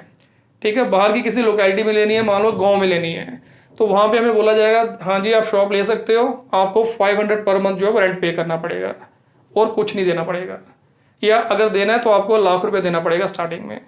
ठीक है, बाहर की किसी लोकेलिटी में लेनी है, मान लो गांव में लेनी है, तो वहाँ पे हमें बोला जाएगा हाँ जी आप शॉप ले सकते हो, आपको 500 पर मंथ जो है रेंट पे करना पड़ेगा और कुछ नहीं देना पड़ेगा, या अगर देना है तो आपको ₹1,00,000 देना पड़ेगा स्टार्टिंग में।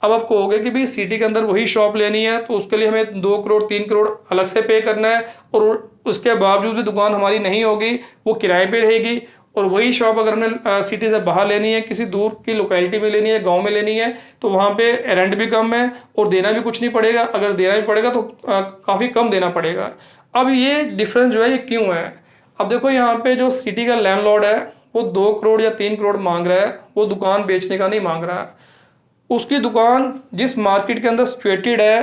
अब आप कहोगे कि भाई सिटी के अंदर वही शॉप लेनी है तो उसके लिए हमें 2 करोड़ 3 करोड़ अलग से पे करना है, और उसके बावजूद भी दुकान हमारी नहीं होगी, वो किराए पे रहेगी, और वही शॉप अगर हमने सिटी से बाहर लेनी है, किसी दूर की लोकेलिटी में लेनी है, गांव में लेनी है, तो वहाँ पे रेंट भी कम है और देना भी कुछ नहीं पड़ेगा, अगर देना भी पड़ेगा तो काफ़ी कम देना पड़ेगा। अब ये डिफरेंस जो है ये क्यों है? अब देखो यहाँ पे जो सिटी का लैंडलॉर्ड है वो 2 करोड़ या 3 करोड़ मांग रहा है, वो दुकान बेचने का नहीं मांग रहा है। उसकी दुकान जिस मार्केट के अंदर सिचुएटेड है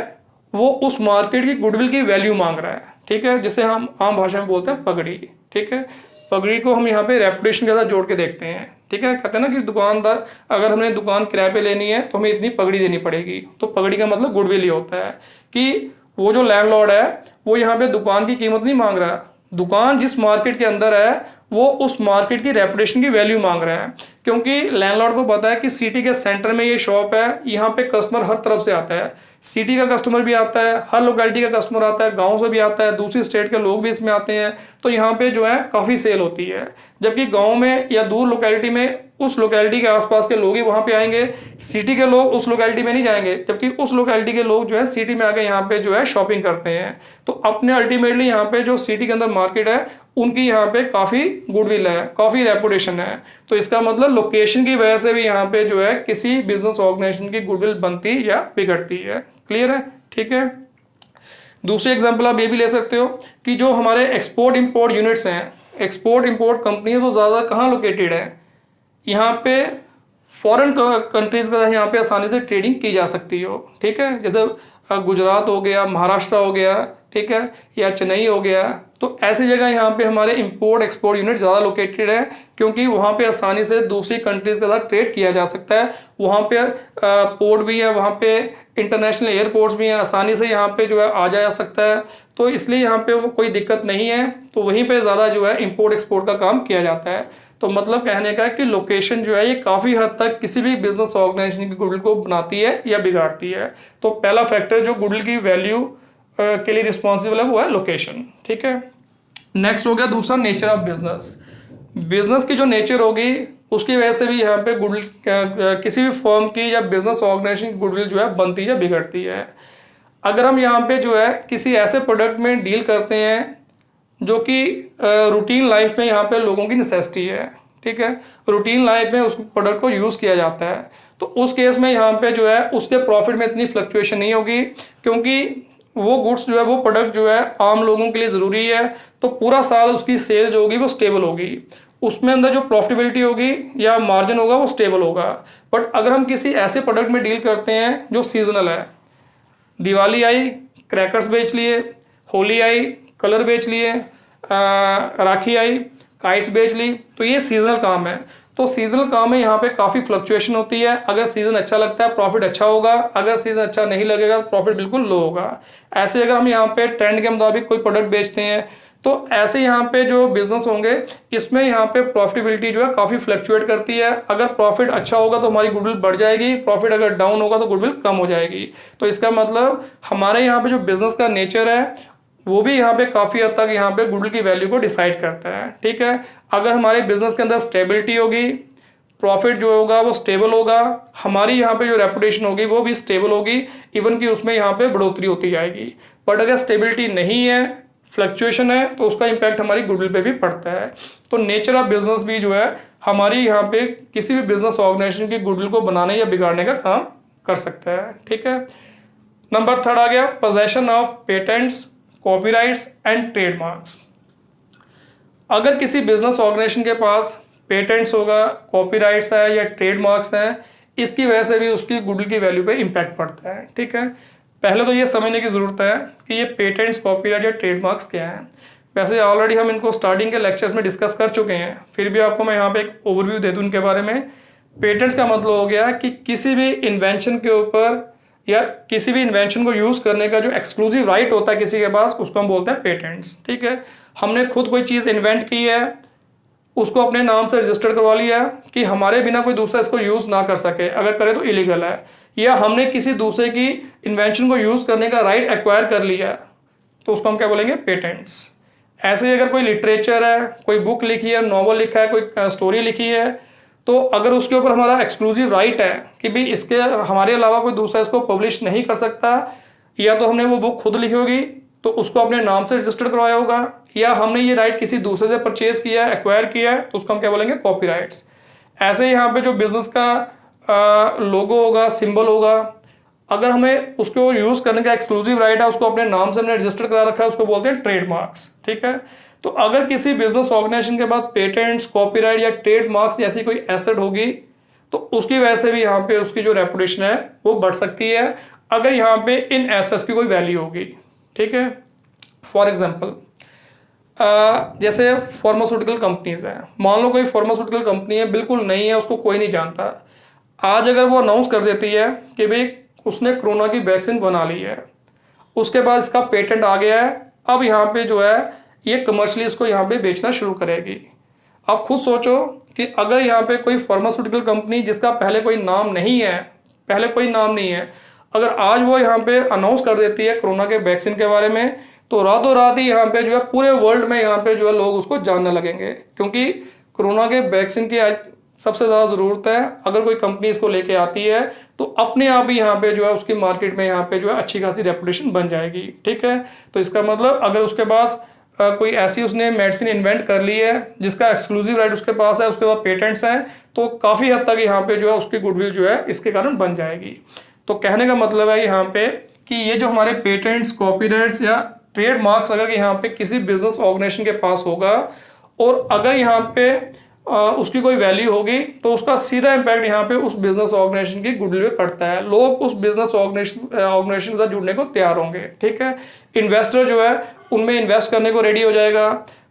वो उस मार्केट की गुडविल की वैल्यू मांग रहा है, ठीक है, जिसे हम आम भाषा में बोलते हैं पगड़ी, ठीक है। पगड़ी को हम यहाँ पे रेपुटेशन के साथ जोड़ के देखते हैं, ठीक है। कहते हैं ना कि दुकानदार अगर हमने दुकान किराए पे लेनी है तो हमें इतनी पगड़ी देनी पड़ेगी, तो पगड़ी का मतलब गुडविल ही होता है कि वो जो लैंडलॉर्ड है वो यहाँ पे दुकान की कीमत नहीं मांग रहा, दुकान जिस मार्केट के अंदर है वो उस मार्केट की रेपुटेशन की वैल्यू मांग रहा है, क्योंकि लैंडलॉर्ड को पता है कि सिटी के सेंटर में ये शॉप है, यहाँ पे कस्टमर हर तरफ से आता है, सिटी का कस्टमर भी आता है, हर लोकेलिटी का कस्टमर आता है, गांव से भी आता है, दूसरी स्टेट के लोग भी इसमें आते हैं, तो यहाँ पे जो है काफ़ी सेल होती है। जबकि गांव में या दूर लोकेलिटी में उस लोकेलिटी के आसपास के लोग ही वहाँ पे आएंगे, सिटी के लोग उस लोकेलिटी में नहीं जाएंगे, जबकि उस लोकेलिटी के लोग जो है सिटी में आके यहाँ पे जो है शॉपिंग करते हैं। तो अपने अल्टीमेटली यहाँ पे जो सिटी के अंदर मार्केट है उनकी यहाँ पे काफ़ी गुडविल है, काफ़ी रेपुटेशन है, तो इसका मतलब लोकेशन की वजह से भी यहाँ पे जो है किसी बिजनेस ऑर्गेनाइजेशन की गुडविल बनती या बिगड़ती है। क्लियर है? ठीक है। दूसरी एग्जांपल आप ये भी ले सकते हो कि जो हमारे एक्सपोर्ट इंपोर्ट यूनिट्स हैं, एक्सपोर्ट इंपोर्ट कंपनी वो ज़्यादा कहाँ लोकेटेड है? यहाँ पे फॉरेन कंट्रीज़ का यहाँ पे आसानी से ट्रेडिंग की जा सकती हो, ठीक है, जैसे गुजरात हो गया, महाराष्ट्र हो गया, ठीक है, या चेन्नई हो गया, तो ऐसी जगह यहाँ पे हमारे इंपोर्ट एक्सपोर्ट यूनिट ज़्यादा लोकेटेड है, क्योंकि वहाँ पे आसानी से दूसरी कंट्रीज़ के साथ ट्रेड किया जा सकता है, वहाँ पे पोर्ट भी है, वहाँ पे इंटरनेशनल एयरपोर्ट्स भी हैं, आसानी से यहाँ पे जो है आ जा सकता है, तो इसलिए यहाँ पे वो कोई दिक्कत नहीं है, तो वहीं पे ज़्यादा जो है इंपोर्ट एक्सपोर्ट का काम किया जाता है। तो मतलब कहने का है कि लोकेशन जो है ये काफ़ी हद तक किसी भी बिजनेस ऑर्गेनाइजेशन की गुडविल को बनाती है या बिगाड़ती है। तो पहला फैक्टर जो गुडविल की वैल्यू के लिए रिस्पॉन्सिबल है वो है लोकेशन, ठीक है। नेक्स्ट हो गया दूसरा, नेचर ऑफ बिजनेस। बिजनेस की जो नेचर होगी उसकी वजह से भी यहाँ पे गुडविल किसी भी फर्म की या बिजनेस ऑर्गेनाइजेशन की गुडविल जो है बनती है या बिगड़ती है। अगर हम यहाँ पे जो है किसी ऐसे प्रोडक्ट में डील करते हैं जो कि रूटीन लाइफ में यहाँ पे लोगों की नेसेसिटी है, ठीक है, रूटीन लाइफ में उस प्रोडक्ट को यूज़ किया जाता है, तो उस केस में यहाँ पे जो है उसके प्रॉफिट में इतनी फ्लक्चुएशन नहीं होगी, क्योंकि वो गुड्स जो है वो प्रोडक्ट जो है आम लोगों के लिए ज़रूरी है, तो पूरा साल उसकी सेल जो होगी वो स्टेबल होगी, उसमें अंदर जो प्रॉफिटेबिलिटी होगी या मार्जिन होगा वो स्टेबल होगा। बट अगर हम किसी ऐसे प्रोडक्ट में डील करते हैं जो सीजनल है, दिवाली आई क्रैकर्स बेच लिए, होली आई कलर बेच लिए, राखी आई काइट्स बेच ली, तो ये सीजनल काम है। तो सीजनल काम में यहाँ पे काफ़ी फ्लक्चुएशन होती है, अगर सीज़न अच्छा लगता है प्रॉफिट अच्छा होगा, अगर सीज़न अच्छा नहीं लगेगा तो प्रॉफिट बिल्कुल लो होगा। ऐसे अगर हम यहाँ पे ट्रेंड के मुताबिक कोई प्रोडक्ट बेचते हैं तो ऐसे यहाँ पे जो बिजनेस होंगे इसमें यहाँ पे प्रॉफिटेबिलिटी जो है काफ़ी फ्लक्चुएट करती है। अगर प्रॉफिट अच्छा होगा तो हमारी गुडविल बढ़ जाएगी, प्रॉफिट अगर डाउन होगा तो गुडविल कम हो जाएगी। तो इसका मतलब हमारे यहाँ पे जो बिजनेस का नेचर है वो भी यहाँ पे काफ़ी हद तक यहाँ पे गुडविल की वैल्यू को डिसाइड करता है, ठीक है। अगर हमारे बिजनेस के अंदर स्टेबिलिटी होगी, प्रॉफिट जो होगा वो स्टेबल होगा, हमारी यहाँ पे जो रेपुटेशन होगी वो भी स्टेबल होगी, इवन कि उसमें यहाँ पे बढ़ोतरी होती जाएगी। बट अगर स्टेबिलिटी नहीं है, फ्लक्चुएशन है, तो उसका इम्पैक्ट हमारी गुडविल पे भी पड़ता है। तो नेचर ऑफ बिजनेस भी जो है हमारी यहाँ पे किसी भी बिजनेस ऑर्गेनाइजेशन की गुडविल को बनाने या बिगाड़ने का काम कर सकता है, ठीक है। नंबर 3 आ गया possession of patents, copyrights and trademarks. अगर किसी बिजनेस ऑर्गेनाइजेशन के पास पेटेंट्स होगा, कॉपीराइट्स है या ट्रेडमार्क्स हैं, इसकी वजह से भी उसकी गुडविल की वैल्यू पे इम्पैक्ट पड़ता है। ठीक है, पहले तो ये समझने की ज़रूरत है कि ये पेटेंट्स, कॉपीराइट या ट्रेडमार्क्स क्या हैं। वैसे ऑलरेडी हम इनको स्टार्टिंग के लेक्चर्स में डिस्कस कर चुके हैं, फिर भी आपको मैं यहाँ पे एक ओवरव्यू दे दूँ इनके बारे में। पेटेंट्स का मतलब हो गया कि किसी भी इन्वेंशन के ऊपर या किसी भी इन्वेंशन को यूज़ करने का जो एक्सक्लूसिव राइट होता है किसी के पास, उसको हम बोलते हैं पेटेंट्स। ठीक है, हमने खुद कोई चीज़ इन्वेंट की है, उसको अपने नाम से रजिस्टर्ड करवा लिया कि हमारे बिना कोई दूसरा इसको यूज़ ना कर सके, अगर करे तो इलीगल है। या हमने किसी दूसरे की इन्वेंशन को यूज़ करने का राइट एक्वायर कर लिया, तो उसको हम क्या बोलेंगे, पेटेंट्स। ऐसे ही अगर कोई लिटरेचर है, कोई बुक लिखी है, नॉवल लिखा है, कोई स्टोरी लिखी है, तो अगर उसके ऊपर हमारा एक्सक्लूसिव राइट है कि भाई इसके हमारे अलावा कोई दूसरा इसको पब्लिश नहीं कर सकता, या तो हमने वो बुक खुद लिखी होगी तो उसको अपने नाम से रजिस्टर्ड करवाया होगा, या हमने ये राइट किसी दूसरे से परचेज किया है, एक्वायर किया है, तो उसको हम क्या बोलेंगे, कॉपीराइट्स। ऐसे ही यहाँ पे जो बिजनेस का लोगो होगा, सिंबल होगा, अगर हमें उसको यूज़ करने का एक्सक्लूसिव राइट है, उसको अपने नाम से हमने रजिस्टर करा रखा है, उसको बोलते हैं ट्रेडमार्क्स। ठीक है, तो अगर किसी बिजनेस ऑर्गेनाइजेशन के पास पेटेंट्स, कॉपीराइट या ट्रेडमार्क्स जैसी कोई एसेट होगी, तो उसकी वजह से भी यहाँ पे उसकी जो रेपुटेशन है वो बढ़ सकती है, अगर यहाँ पे इन एसेट्स की कोई वैल्यू होगी। ठीक है, फॉर एग्जाम्पल जैसे फार्मास्यूटिकल कंपनीज हैं, मान लो कोई फार्मास्यूटिकल कंपनी है, बिल्कुल नई है, उसको कोई नहीं जानता। आज अगर वो अनाउंस कर देती है कि भाई उसने कोरोना की वैक्सीन बना ली है, उसके बाद इसका पेटेंट आ गया है, अब यहाँ पे जो है ये कमर्शियली इसको यहाँ पे बेचना शुरू करेगी। आप खुद सोचो कि अगर यहाँ पे कोई फार्मास्यूटिकल कंपनी जिसका पहले कोई नाम नहीं है, अगर आज वो यहाँ पे अनाउंस कर देती है कोरोना के वैक्सीन के बारे में, तो रातों रात ही यहाँ पे जो है पूरे वर्ल्ड में यहाँ पे जो है लोग उसको जानने लगेंगे, क्योंकि कोरोना के वैक्सीन की आज सबसे ज़्यादा ज़रूरत है। अगर कोई कंपनी इसको लेके आती है तो अपने आप ही यहाँ पे जो है उसकी मार्केट में यहाँ पे जो है अच्छी खासी रेपुटेशन बन जाएगी। ठीक है, तो इसका मतलब अगर उसके पास कोई ऐसी उसने मेडिसिन इन्वेंट कर ली है जिसका एक्सक्लूसिव राइट उसके पास है, उसके बाद पेटेंट्स हैं, तो काफ़ी हद तक यहाँ पे जो है उसकी गुडविल जो है इसके कारण बन जाएगी। तो कहने का मतलब है यहाँ पे कि ये जो हमारे पेटेंट्स, कॉपीराइट्स या ट्रेडमार्क्स अगर यहाँ पे किसी बिजनेस ऑर्गेनाइजेशन के पास होगा और अगर यहाँ पे उसकी कोई वैल्यू होगी, तो उसका सीधा इम्पैक्ट यहाँ पे उस बिजनेस ऑर्गेनाइजेशन की गुडविल पे पड़ता है। लोग उस बिजनेस ऑर्गेनाइजेशन के साथ जुड़ने को तैयार होंगे। ठीक है, इन्वेस्टर जो है उनमें इन्वेस्ट करने को रेडी हो जाएगा,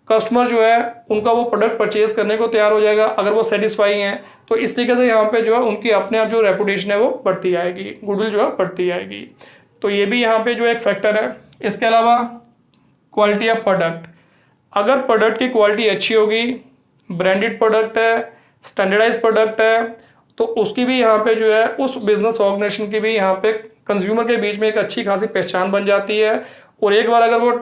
कस्टमर जो है उनका वो प्रोडक्ट परचेज करने को तैयार हो जाएगा अगर वो सेटिस्फाई हैं। तो इस तरीके से यहाँ पे जो है उनकी अपने आप जो रेपुटेशन है वो बढ़ती आएगी, गुडविल जो है बढ़ती आएगी। तो ये भी यहाँ पे जो एक फैक्टर है। इसके अलावा क्वालिटी ऑफ प्रोडक्ट, अगर प्रोडक्ट की क्वालिटी अच्छी होगी, ब्रांडेड प्रोडक्ट है, स्टैंडर्डाइज प्रोडक्ट है, तो उसकी भी यहाँ पे जो है उस बिजनेस ऑर्गेनाइजेशन की भी यहाँ पे कंज्यूमर के बीच में एक अच्छी खासी पहचान बन जाती है। और एक बार अगर वो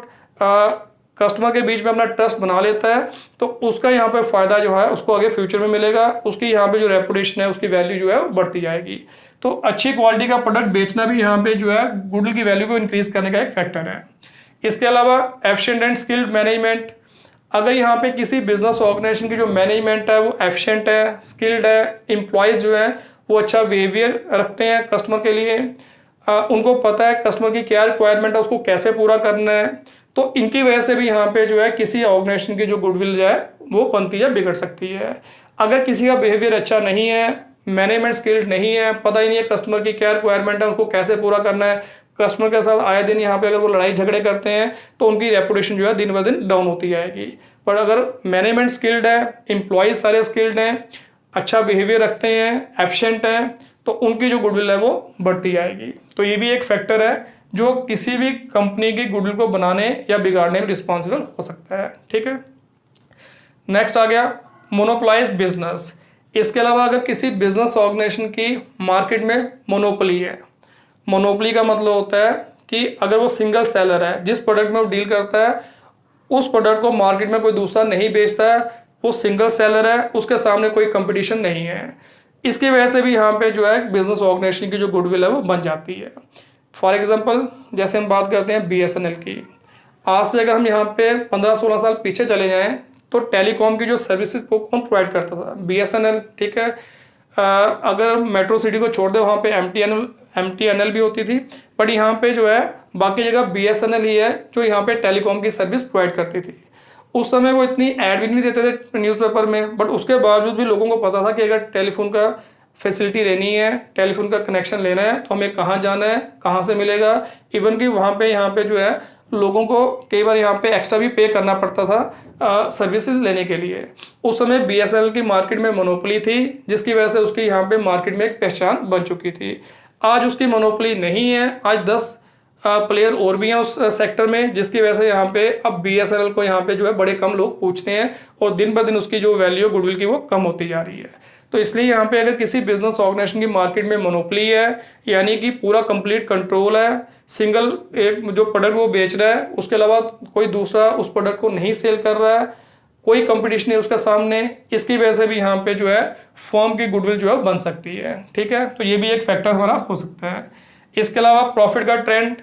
कस्टमर के बीच में अपना ट्रस्ट बना लेता है, तो उसका यहाँ पे फ़ायदा जो है उसको आगे फ्यूचर में मिलेगा, उसकी यहाँ पे जो रेपुटेशन है उसकी वैल्यू जो है वो बढ़ती जाएगी। तो अच्छी क्वालिटी का प्रोडक्ट बेचना भी यहाँ पे जो है गुडविल की वैल्यू को इंक्रीज करने का एक फैक्टर है। इसके अलावा एफिशिएंट एंड स्किल्ड मैनेजमेंट, अगर यहाँ पे किसी बिजनेस ऑर्गेनाइजेशन की जो मैनेजमेंट है वो एफिशिएंट है, स्किल्ड है, एम्प्लॉयज़ जो है वो अच्छा बिहेवियर रखते हैं कस्टमर के लिए, उनको पता है कस्टमर की क्या रिक्वायरमेंट है, उसको कैसे पूरा करना है, तो इनकी वजह से भी यहाँ पे जो है किसी ऑर्गेनाइजेशन की जो गुडविल जो है वो बनती है, बिगड़ सकती है। अगर किसी का बिहेवियर अच्छा नहीं है, मैनेजमेंट स्किल्ड नहीं है, पता ही नहीं है कस्टमर की क्या रिक्वायरमेंट है, उनको कैसे पूरा करना है, कस्टमर के साथ आए दिन यहाँ पे अगर वो लड़ाई झगड़े करते हैं, तो उनकी रेपुटेशन जो है दिन ब दिन डाउन होती जाएगी। पर अगर मैनेजमेंट स्किल्ड है, एम्प्लॉयज़ सारे स्किल्ड हैं, अच्छा बिहेवियर रखते हैं, एफिशिएंट हैं, तो उनकी जो गुडविल है वो बढ़ती जाएगी। तो ये भी एक फैक्टर है जो किसी भी कंपनी की गुडविल को बनाने या बिगाड़ने में रिस्पॉन्सिबल हो सकता है। ठीक है, नेक्स्ट आ गया मोनोपोलाइज बिजनेस। इसके अलावा अगर किसी बिजनेस ऑर्गेनाइजेशन की मार्केट में मोनोपोली है, मोनोपोली का मतलब होता है कि अगर वो सिंगल सेलर है, जिस प्रोडक्ट में वो डील करता है उस प्रोडक्ट को मार्केट में कोई दूसरा नहीं बेचता है, वो सिंगल सेलर है, उसके सामने कोई कंपटीशन नहीं है, इसकी वजह से भी यहाँ पे जो है बिजनेस ऑर्गेनाइजेशन की जो गुडविल है वो बन जाती है। फॉर एग्जांपल जैसे हम बात करते हैं बीएसएनएल की, आज से अगर हम यहाँ पे 15-16 साल पीछे चले जाएं तो टेलीकॉम की जो सर्विसेज वो कौन प्रोवाइड करता था, बीएसएनएल। ठीक है, अगर मेट्रो सिटी को छोड़ दे वहाँ पे एमटीएनएल भी होती थी, बट यहाँ पे जो है बाकी जगह बीएसएनएल ही है जो यहाँ पे टेलीकॉम की सर्विस प्रोवाइड करती थी। उस समय वो इतनी ऐड भी नहीं देते थे न्यूज़पेपर में, बट उसके बावजूद भी लोगों को पता था कि अगर टेलीफोन का फैसिलिटी लेनी है, टेलीफोन का कनेक्शन लेना है, तो हमें कहाँ जाना है, कहाँ से मिलेगा। इवन कि वहाँ पे यहाँ पे जो है लोगों को कई बार यहाँ पे एक्स्ट्रा भी पे करना पड़ता था सर्विसेज लेने के लिए। उस समय BSNL की मार्केट में मोनोपोली थी, जिसकी वजह से उसकी यहाँ पे मार्केट में एक पहचान बन चुकी थी। आज उसकी मोनोपोली नहीं है, आज 10 प्लेयर और भी हैं उस सेक्टर में, जिसकी वजह से यहाँ पे अब BSNL को यहाँ पे जो है बड़े कम लोग पूछते हैं और दिन ब दिन उसकी जो वैल्यू गुडविल की वो कम होती जा रही है। तो इसलिए यहाँ पे अगर किसी बिजनेस ऑर्गेनाइजेशन की मार्केट में मोनोपोली है, यानी कि पूरा कंप्लीट कंट्रोल है, सिंगल एक जो प्रोडक्ट वो बेच रहा है, उसके अलावा कोई दूसरा उस प्रोडक्ट को नहीं सेल कर रहा है, कोई कंपटीशन है उसके सामने, इसकी वजह से भी यहाँ पे जो है फर्म की गुडविल जो है बन सकती है। ठीक है, तो ये भी एक फैक्टर हमारा हो सकता है। इसके अलावा प्रॉफिट का ट्रेंड,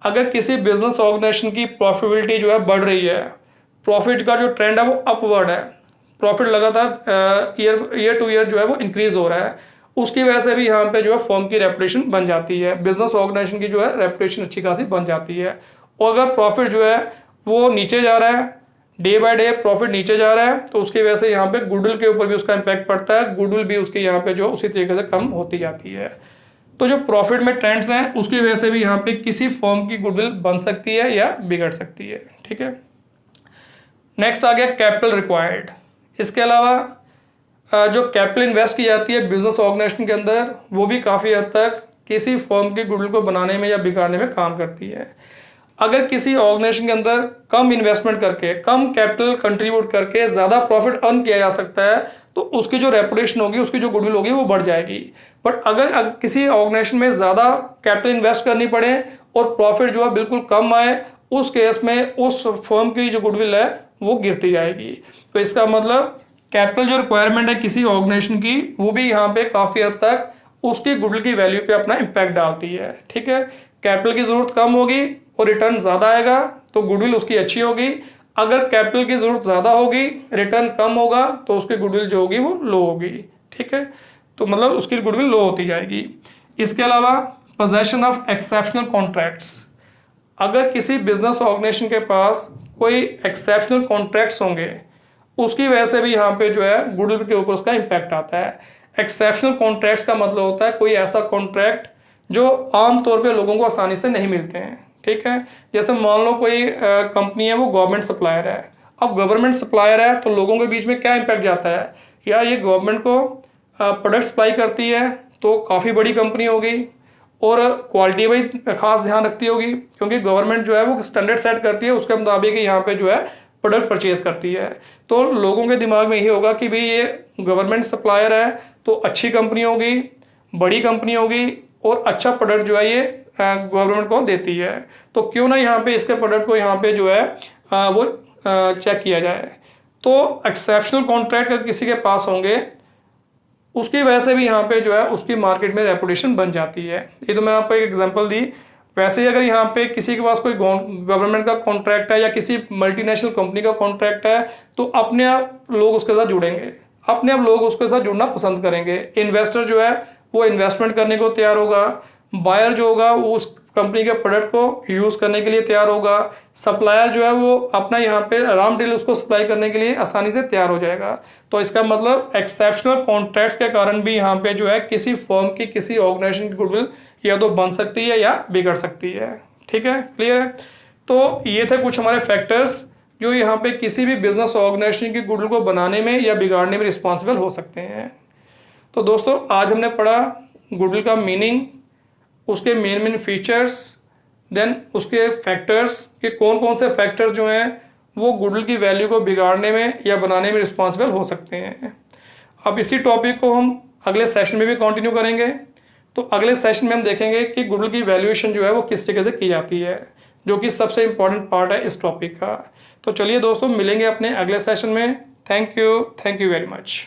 अगर किसी बिजनेस ऑर्गेनाइजेशन की प्रॉफिटेबिलिटी जो है बढ़ रही है, प्रॉफिट का जो ट्रेंड है वो अपवर्ड है, प्रॉफिट लगातार ईयर टू ईयर जो है वो इंक्रीज हो रहा है, उसकी वजह से भी यहाँ पे जो है फर्म की रेपुटेशन बन जाती है, बिजनेस ऑर्गेनाइजेशन की जो है रेपुटेशन अच्छी खासी बन जाती है। और अगर प्रॉफिट जो है वो नीचे जा रहा है, डे बाय डे प्रॉफिट नीचे जा रहा है, तो उसकी वजह से यहाँ पे गुडविल के ऊपर भी उसका इम्पैक्ट पड़ता है, गुडविल भी उसकी यहाँ पे जो उसी तरीके से कम होती जाती है। तो जो प्रॉफिट में ट्रेंड्स हैं उसकी वजह से भी यहाँ पे किसी फर्म की गुडविल बन सकती है या बिगड़ सकती है। ठीक है, नेक्स्ट आ गया कैपिटल रिक्वायर्ड। इसके अलावा जो कैपिटल इन्वेस्ट की जाती है बिजनेस ऑर्गेनाइजेशन के अंदर, वो भी काफ़ी हद तक किसी फर्म की गुडविल को बनाने में या बिगाड़ने में काम करती है। अगर किसी ऑर्गेनाइजेशन के अंदर कम इन्वेस्टमेंट करके, कम कैपिटल कंट्रीब्यूट करके ज़्यादा प्रॉफिट अर्न किया जा सकता है, तो उसकी जो रेपुटेशन होगी, उसकी जो गुडविल होगी वो बढ़ जाएगी। बट अगर किसी ऑर्गेनाइजेशन में ज़्यादा कैपिटल इन्वेस्ट करनी पड़े और प्रॉफिट जो है बिल्कुल कम आए, उस केस में उस फर्म की जो गुडविल है वो गिरती जाएगी। तो इसका मतलब कैपिटल जो रिक्वायरमेंट है किसी ऑर्गेनाइजेशन की, वो भी यहाँ पे काफ़ी हद तक उसकी गुडविल की वैल्यू पे अपना इम्पैक्ट डालती है। ठीक है, कैपिटल की ज़रूरत कम होगी और रिटर्न ज़्यादा आएगा तो गुडविल उसकी अच्छी होगी। अगर कैपिटल की ज़रूरत ज़्यादा होगी, रिटर्न कम होगा, तो उसकी गुडविल जो होगी वो लो होगी। ठीक है, तो मतलब उसकी गुडविल लो होती जाएगी। इसके अलावा पोजेशन ऑफ एक्सेप्शनल कॉन्ट्रैक्ट्स, अगर किसी बिजनेस ऑर्गेनाइजेशन के पास कोई एक्सेप्शनल कॉन्ट्रैक्ट्स होंगे, उसकी वजह से भी यहाँ पे जो है गुडविल के ऊपर उसका इम्पैक्ट आता है। एक्सेप्शनल कॉन्ट्रैक्ट्स का मतलब होता है कोई ऐसा कॉन्ट्रैक्ट जो आमतौर पे लोगों को आसानी से नहीं मिलते हैं। ठीक है, जैसे मान लो कोई कंपनी है, वो गवर्नमेंट सप्लायर है। अब गवर्नमेंट सप्लायर है तो लोगों के बीच में क्या इम्पैक्ट जाता है, यार ये गवर्नमेंट को प्रोडक्ट सप्लाई करती है तो काफ़ी बड़ी कंपनी होगी और क्वालिटी भी खास ध्यान रखती होगी, क्योंकि गवर्नमेंट जो है वो स्टैंडर्ड सेट करती है, उसके मुताबिक यहाँ पे जो है प्रोडक्ट परचेज करती है। तो लोगों के दिमाग में यही होगा कि भाई ये गवर्नमेंट सप्लायर है तो अच्छी कंपनी होगी, बड़ी कंपनी होगी और अच्छा प्रोडक्ट जो है ये गवर्नमेंट को देती है, तो क्यों ना यहाँ पे इसके प्रोडक्ट को यहाँ पे जो है वो चेक किया जाए। तो एक्सेप्शनल कॉन्ट्रैक्ट अगर किसी के पास होंगे, उसकी वजह से भी यहाँ पे जो है उसकी मार्केट में रेपुटेशन बन जाती है। ये तो मैंने आपको एक एग्जांपल दी। वैसे ही अगर यहाँ पे किसी के पास कोई गवर्नमेंट का कॉन्ट्रैक्ट है या किसी मल्टीनेशनल कंपनी का कॉन्ट्रैक्ट है, तो अपने आप लोग उसके साथ जुड़ेंगे, अपने आप लोग उसके साथ जुड़ना पसंद करेंगे। इन्वेस्टर जो है वो इन्वेस्टमेंट करने को तैयार होगा, बायर जो होगा वो उस कंपनी के प्रोडक्ट को यूज़ करने के लिए तैयार होगा, सप्लायर जो है वो अपना यहाँ पे रॉ मटेरियल उसको सप्लाई करने के लिए आसानी से तैयार हो जाएगा। तो इसका मतलब एक्सेप्शनल कॉन्ट्रैक्ट्स के कारण भी यहाँ पे जो है किसी फर्म की, किसी ऑर्गेनाइजेशन की गुडविल या तो बन सकती है या बिगड़ सकती है। ठीक है, क्लियर है। तो ये थे कुछ हमारे फैक्टर्स जो यहाँ पे किसी भी बिजनेस ऑर्गेनाइजेशन की गुडविल को बनाने में या बिगाड़ने में रिस्पॉन्सिबल हो सकते हैं। तो दोस्तों आज हमने पढ़ा गुडविल का मीनिंग, उसके मेन फीचर्स, देन उसके फैक्टर्स कि कौन कौन से फैक्टर्स जो हैं वो गुडविल की वैल्यू को बिगाड़ने में या बनाने में रिस्पॉन्सिबल हो सकते हैं। अब इसी टॉपिक को हम अगले सेशन में भी कंटिन्यू करेंगे। तो अगले सेशन में हम देखेंगे कि गुडविल की वैल्यूएशन जो है वो किस तरीके से की जाती है, जो कि सबसे इंपॉर्टेंट पार्ट है इस टॉपिक का। तो चलिए दोस्तों, मिलेंगे अपने अगले सेशन में। Thank you very much.